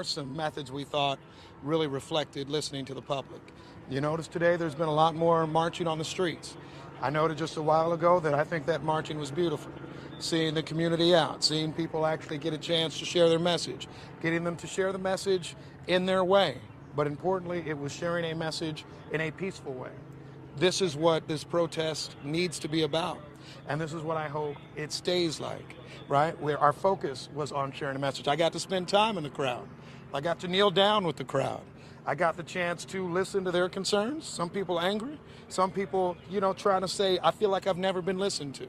some methods we thought really reflected listening to the public. You notice today there's been a lot more marching on the streets. I noted just a while ago that I think that marching was beautiful. Seeing the community out, seeing people actually get a chance to share their message, getting them to share the message in their way. But importantly, it was sharing a message in a peaceful way. This is what this protest needs to be about. And this is what I hope it stays like, right? Where our focus was on sharing a message. I got to spend time in the crowd. I got to kneel down with the crowd. I got the chance to listen to their concerns. Some people angry. Some people, trying to say, I feel like I've never been listened to.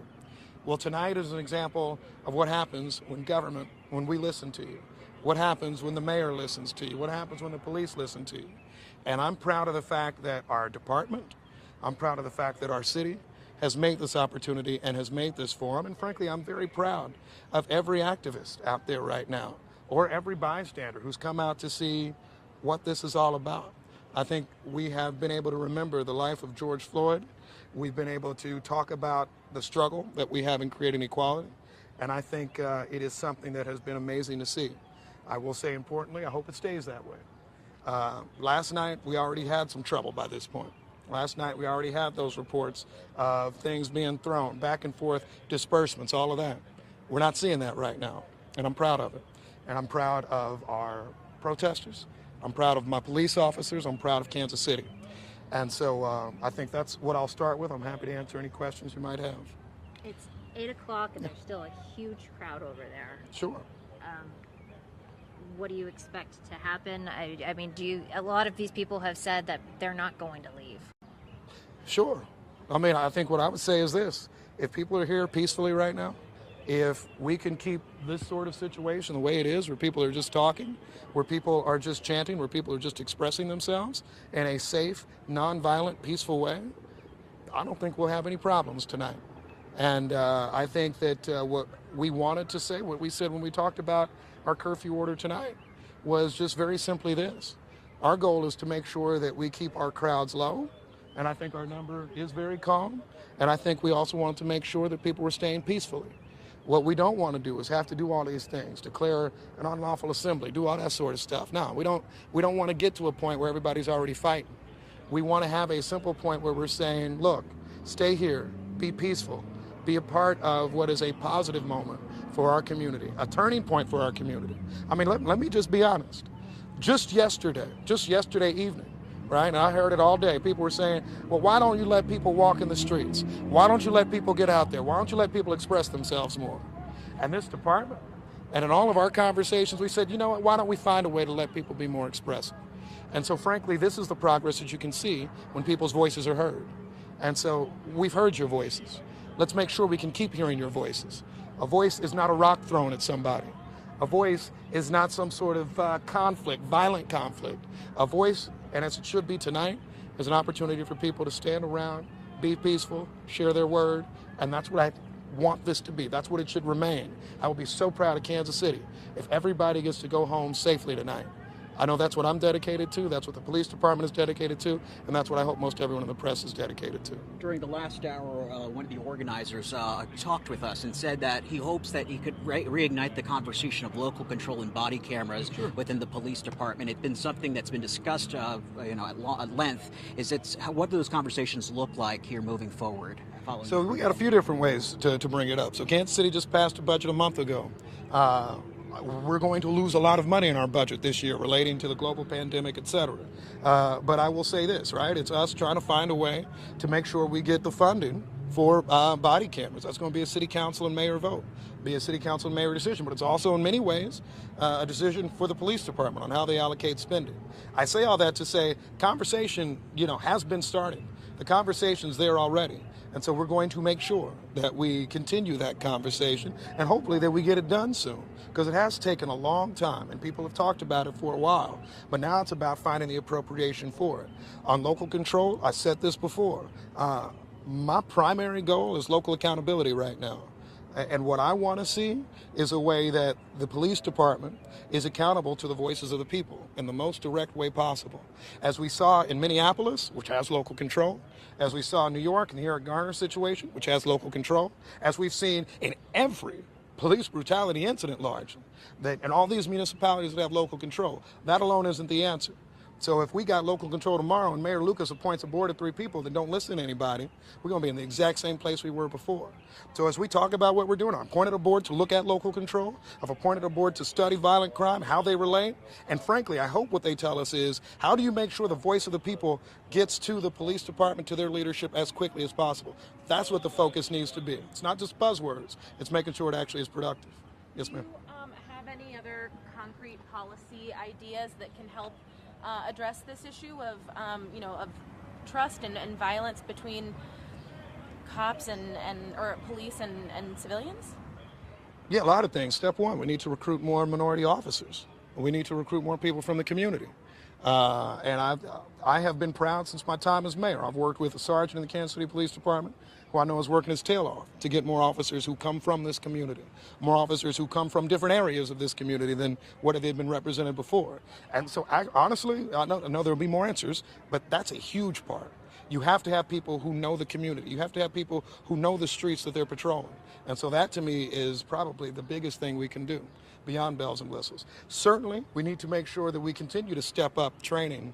Well, tonight is an example of what happens when we listen to you. What happens when the mayor listens to you? What happens when the police listen to you? And I'm proud of the fact that our department, I'm proud of the fact that our city has made this opportunity and has made this forum. And frankly, I'm very proud of every activist out there right now, or every bystander who's come out to see what this is all about. I think we have been able to remember the life of George Floyd. We've been able to talk about the struggle that we have in creating equality. And I think it is something that has been amazing to see. I will say importantly, I hope it stays that way. Last night, we already had some trouble by this point. Last night, we already had those reports of things being thrown, back and forth, disbursements, all of that. We're not seeing that right now, and I'm proud of it. And I'm proud of our protesters. I'm proud of my police officers. I'm proud of Kansas City. And so I think that's what I'll start with. I'm happy to answer any questions you might have. It's 8 o'clock and there's still a huge crowd over there. Sure. What do you expect to happen? I mean, a lot of these people have said that they're not going to leave. Sure. I mean, I think what I would say is this. If people are here peacefully right now, if we can keep this sort of situation the way it is, where people are just talking, where people are just chanting, where people are just expressing themselves in a safe, nonviolent, peaceful way, I don't think we'll have any problems tonight. And I think that what we wanted to say, what we said when we talked about our curfew order tonight, was just very simply this. Our goal is to make sure that we keep our crowds low, and I think our number is very calm, and I think we also wanted to make sure that people were staying peacefully. What we don't want to do is have to do all these things, declare an unlawful assembly, do all that sort of stuff. No, we don't want to get to a point where everybody's already fighting. We want to have a simple point where we're saying, look, stay here, be peaceful, be a part of what is a positive moment for our community, a turning point for our community. I mean, let me just be honest. Just yesterday evening, right? And I heard it all day. People were saying, well, why don't you let people walk in the streets? Why don't you let people get out there? Why don't you let people express themselves more? And this department, and in all of our conversations, we said, you know what, why don't we find a way to let people be more expressive? And so frankly, this is the progress that you can see when people's voices are heard. And so we've heard your voices. Let's make sure we can keep hearing your voices. A voice is not a rock thrown at somebody. A voice is not some sort of conflict, violent conflict. A voice, and as it should be tonight, is an opportunity for people to stand around, be peaceful, share their word, and that's what I want this to be. That's what it should remain. I will be so proud of Kansas City if everybody gets to go home safely tonight. I know that's what I'm dedicated to, that's what the police department is dedicated to, and that's what I hope most everyone in the press is dedicated to. During the last hour, one of the organizers talked with us and said that he hopes that he could reignite the conversation of local control and body cameras within the police department. It's been something that's been discussed at length. What do those conversations look like here moving forward? So we got a few different ways to bring it up. So Kansas City just passed a budget a month ago. We're going to lose a lot of money in our budget this year relating to the global pandemic, et cetera. But I will say this, right? It's us trying to find a way to make sure we get the funding for body cameras. That's going to be a city council and mayor vote, be a city council and mayor decision. But it's also in many ways a decision for the police department on how they allocate spending. I say all that to say conversation, has been started. The conversation's there already. And so we're going to make sure that we continue that conversation and hopefully that we get it done soon, because it has taken a long time and people have talked about it for a while. But now it's about finding the appropriation for it. On local control, I said this before, my primary goal is local accountability right now. And what I want to see is a way that the police department is accountable to the voices of the people in the most direct way possible. As we saw in Minneapolis, which has local control, as we saw in New York in the Eric Garner situation, which has local control, as we've seen in every police brutality incident largely. And all these municipalities that have local control, that alone isn't the answer. So if we got local control tomorrow and Mayor Lucas appoints a board of 3 people that don't listen to anybody, we're going to be in the exact same place we were before. So as we talk about what we're doing, I've appointed a board to look at local control. I've appointed a board to study violent crime, how they relate. And frankly, I hope what they tell us is, how do you make sure the voice of the people gets to the police department, to their leadership as quickly as possible? That's what the focus needs to be. It's not just buzzwords. It's making sure it actually is productive. Yes, ma'am. Do you have any other concrete policy ideas that can help address this issue of, of trust and violence between cops or police and civilians? Yeah, a lot of things. Step one, we need to recruit more minority officers. We need to recruit more people from the community. And I have been proud since my time as mayor. I've worked with a sergeant in the Kansas City Police Department who I know is working his tail off to get more officers who come from this community, more officers who come from different areas of this community than what they've been represented before. And so honestly, I know there'll be more answers, but that's a huge part. You have to have people who know the community. You have to have people who know the streets that they're patrolling. And so that to me is probably the biggest thing we can do beyond bells and whistles. Certainly, we need to make sure that we continue to step up training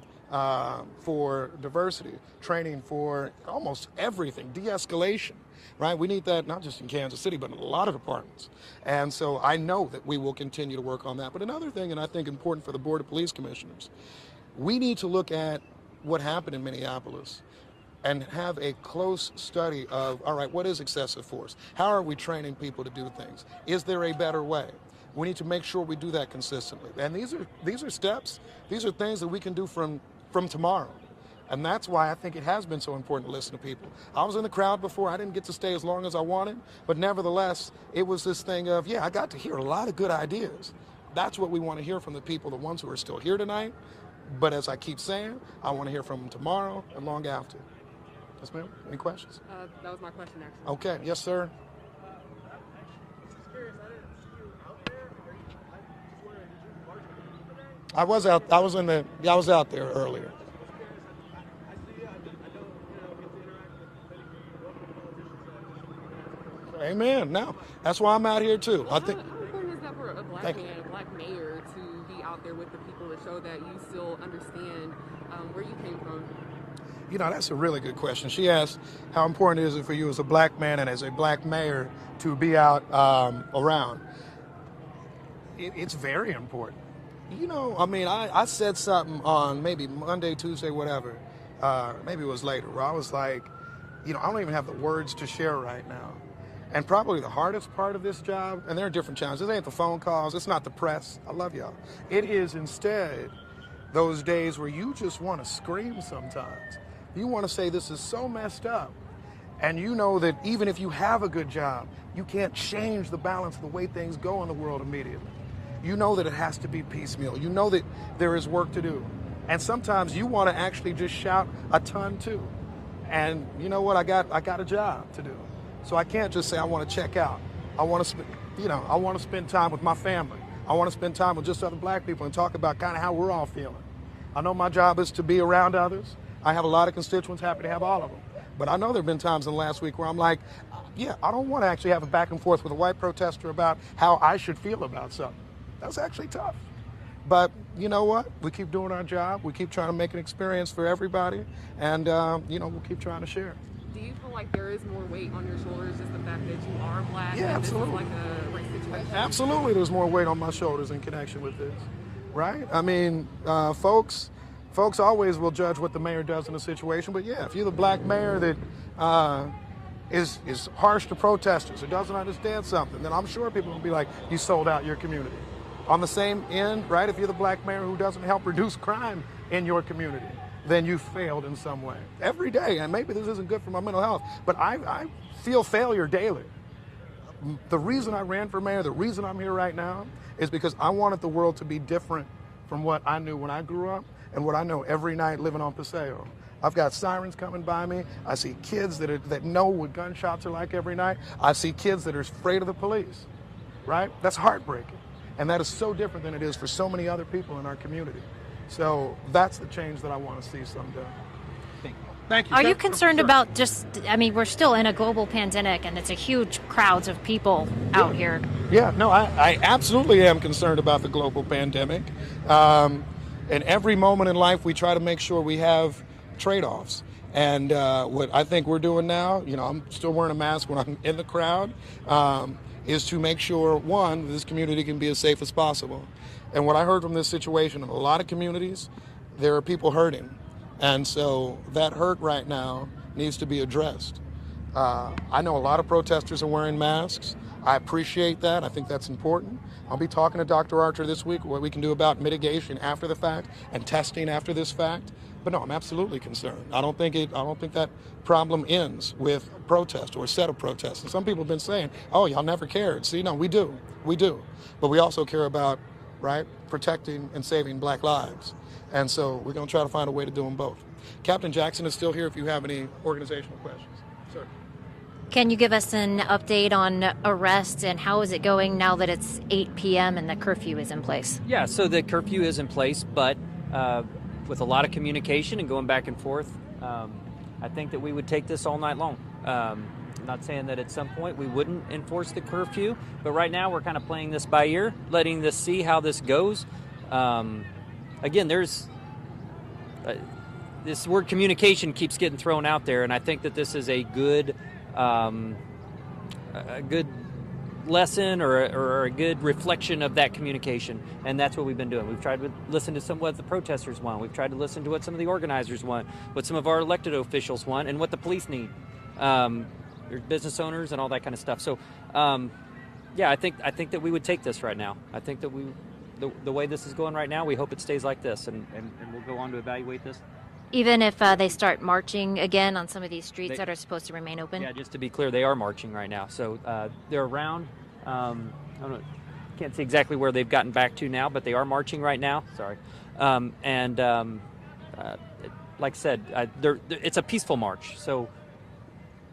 for diversity, training for almost everything, de-escalation, right? We need that not just in Kansas City, but in a lot of departments. And so I know that we will continue to work on that. But another thing, and I think important for the Board of Police Commissioners, we need to look at what happened in Minneapolis and have a close study of, all right, what is excessive force? How are we training people to do things? Is there a better way? We need to make sure we do that consistently. And these are steps, these are things that we can do from tomorrow. And that's why I think it has been so important to listen to people. I was in the crowd before, I didn't get to stay as long as I wanted, but nevertheless, it was this thing of, yeah, I got to hear a lot of good ideas. That's what we want to hear from the people, the ones who are still here tonight. But as I keep saying, I want to hear from them tomorrow and long after. Yes, ma'am? Any questions? That was my question, actually. Okay, yes, sir. I was out there earlier. Amen. Now, that's why I'm out here too. I think. How important is that for a black man, a black mayor, to be out there with the people to show that you still understand where you came from? You know, that's a really good question. She asked, how important is it for you as a black man and as a black mayor to be out around? It's very important. You know, I mean, I said something on maybe Monday, Tuesday, whatever, maybe it was later, where I was like, you know, I don't even have the words to share right now. And probably the hardest part of this job, and there are different challenges, it ain't the phone calls, it's not the press, I love y'all. It is instead those days where you just want to scream sometimes. You want to say, this is so messed up. And you know that even if you have a good job, you can't change the balance of the way things go in the world immediately. You know that it has to be piecemeal. You know that there is work to do. And sometimes you want to actually just shout a ton too. And you know what? I got a job to do. So I can't just say I want to check out. I want to spend time with my family. I want to spend time with just other black people and talk about kind of how we're all feeling. I know my job is to be around others. I have a lot of constituents, happy to have all of them. But I know there have been times in the last week where I'm like, yeah, I don't want to actually have a back and forth with a white protester about how I should feel about something. That's actually tough. But you know what? We keep doing our job. We keep trying to make an experience for everybody. And, we'll keep trying to share. Do you feel like there is more weight on your shoulders, just the fact that you are black? Yeah, absolutely. This is like a race situation? Absolutely, there's more weight on my shoulders in connection with this, right? I mean, folks always will judge what the mayor does in a situation. But yeah, if you're the black mayor that is harsh to protesters or doesn't understand something, then I'm sure people will be like, you sold out your community. On the same end, right, if you're the black mayor who doesn't help reduce crime in your community, then you failed in some way. Every day, and maybe this isn't good for my mental health, but I feel failure daily. The reason I ran for mayor, the reason I'm here right now, is because I wanted the world to be different from what I knew when I grew up and what I know every night living on Paseo. I've got sirens coming by me. I see kids that know what gunshots are like every night. I see kids that are afraid of the police, right? That's heartbreaking. And that is so different than it is for so many other people in our community. So that's the change that I want to see someday. Thank you. Thank you. Are you Sure. concerned about we're still in a global pandemic and it's a huge crowds of people out here. Yeah, no, I absolutely am concerned about the global pandemic. And every moment in life, we try to make sure we have trade-offs. And what I think we're doing now, I'm still wearing a mask when I'm in the crowd, is to make sure, one, this community can be as safe as possible. And what I heard from this situation in a lot of communities, there are people hurting. And so that hurt right now needs to be addressed. I know a lot of protesters are wearing masks. I appreciate that. I think that's important. I'll be talking to Dr. Archer this week what we can do about mitigation after the fact and testing after this fact. But no, I'm absolutely concerned. I don't think that problem ends with protest or a set of protests. And some people have been saying, "Oh, y'all never cared." See, no, we do, but we also care about protecting and saving Black lives. And so we're going to try to find a way to do them both. Captain Jackson is still here if you have any organizational questions. Sir. Can you give us an update on arrests and how is it going now that it's 8 p.m. and the curfew is in place? Yeah, so the curfew is in place, but with a lot of communication and going back and forth, I think that we would take this all night long. I'm not saying that at some point we wouldn't enforce the curfew, but right now we're kind of playing this by ear, letting this see how this goes. Again, there's this word communication keeps getting thrown out there, and I think that this is a good lesson or a good reflection of that communication, and that's what we've been doing. We've tried to listen to what the protesters want. We've tried to listen to what some of the organizers want, what some of our elected officials want, and what the police need, your business owners and all that kind of stuff. So, yeah, I think that we would take this right now. I think that the way this is going right now, we hope it stays like this, and we'll go on to evaluate this. Even if they start marching again on some of these streets that are supposed to remain open? Yeah, just to be clear, they are marching right now. So they're around. I don't know, can't see exactly where they've gotten back to now, but they are marching right now. Sorry. Like I said, it's a peaceful march. So,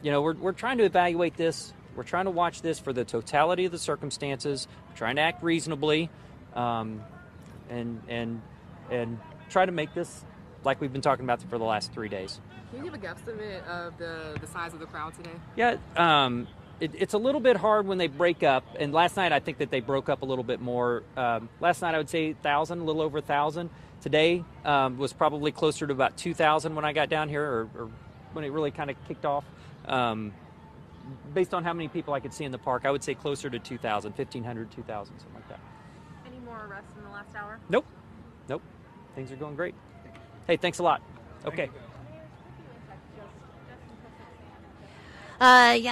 we're trying to evaluate this. We're trying to watch this for the totality of the circumstances. We're trying to act reasonably, and try to make this like we've been talking about for the last 3 days. Can you give a guesstimate of the size of the crowd today? Yeah, it's a little bit hard when they break up. And last night I think that they broke up a little bit more. Last night I would say 1,000, a little over 1,000. Today was probably closer to about 2,000 when I got down here, or when it really kind of kicked off. Based on how many people I could see in the park, I would say closer to 2,000, 1,500, 2,000, something like that. Any more arrests in the last hour? Nope. Things are going great. Hey, thanks a lot. Okay.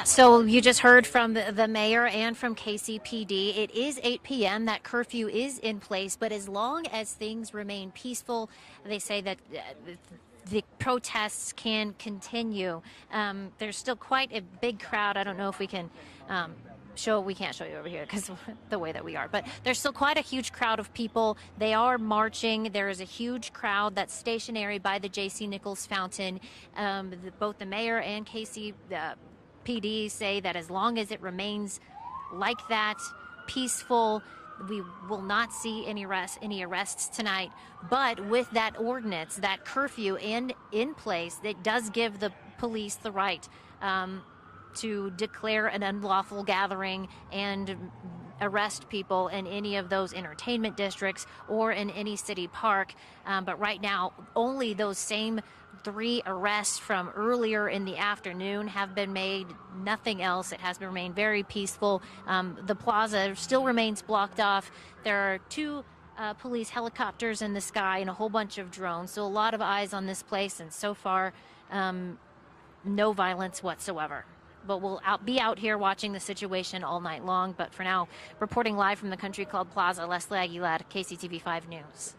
So you just heard from the mayor and from KCPD. It is 8 p.m. That curfew is in place, but as long as things remain peaceful, they say that the protests can continue. There's still quite a big crowd. I don't know if we can we can't show you over here because the way that we are, but there's still quite a huge crowd of people. They are marching. There is a huge crowd that's stationary by the J.C. Nichols fountain. Both the mayor and KCPD say that as long as it remains like that, peaceful, we will not see any arrests tonight. But with that ordinance, that curfew in place, it does give the police the right to declare an unlawful gathering and arrest people in any of those entertainment districts or in any city park. But right now, only those same 3 arrests from earlier in the afternoon have been made. Nothing else. It has remained very peaceful. The plaza still remains blocked off. There are 2 police helicopters in the sky and a whole bunch of drones. So a lot of eyes on this place, and so far, no violence whatsoever. But we'll be out here watching the situation all night long. But for now, reporting live from the Country Club Plaza, Leslie Aguilar, KCTV 5 News.